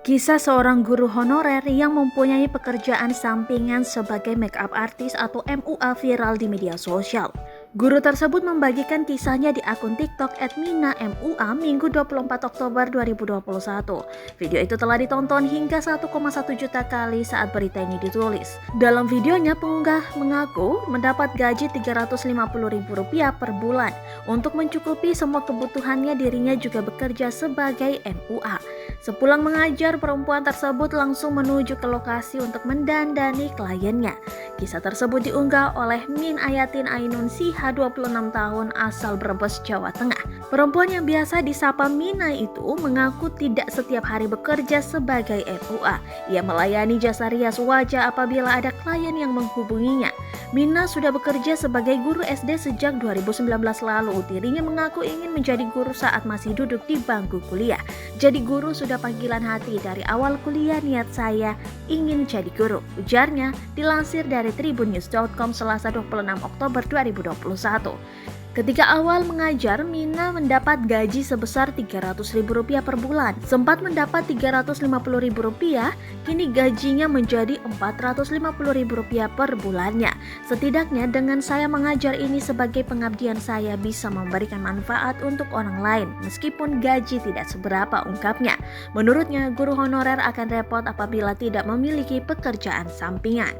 Kisah seorang guru honorer yang mempunyai pekerjaan sampingan sebagai makeup artist atau MUA viral di media sosial. Guru tersebut membagikan kisahnya di akun TikTok @mina_mua Minggu 24 Oktober 2021. Video itu telah ditonton hingga 1,1 juta kali saat berita ini ditulis. Dalam videonya, pengunggah mengaku mendapat gaji Rp350.000 per bulan. Untuk mencukupi semua kebutuhannya, dirinya juga bekerja sebagai MUA. Sepulang mengajar, perempuan tersebut langsung menuju ke lokasi untuk mendandani kliennya. Kisah tersebut diunggah oleh Min Ayatin Ainun Siha, 26 tahun, asal Brebes, Jawa Tengah. Perempuan yang biasa disapa Mina itu mengaku tidak setiap hari bekerja sebagai MUA. Ia melayani jasa rias wajah apabila ada klien yang menghubunginya. Mina sudah bekerja sebagai guru SD sejak 2019 lalu. Dirinya mengaku ingin menjadi guru saat masih duduk di bangku kuliah. Jadi guru sudah panggilan hati, dari awal kuliah niat saya ingin jadi guru, ujarnya, dilansir dari tribunnews.com Selasa 26 Oktober 2021. Ketika awal mengajar, Mina mendapat gaji sebesar Rp300.000 per bulan. Sempat mendapat Rp350.000, kini gajinya menjadi Rp450.000 per bulannya. Setidaknya dengan saya mengajar ini sebagai pengabdian, saya bisa memberikan manfaat untuk orang lain, meskipun gaji tidak seberapa, ungkapnya. Menurutnya, guru honorer akan repot apabila tidak memiliki pekerjaan sampingan.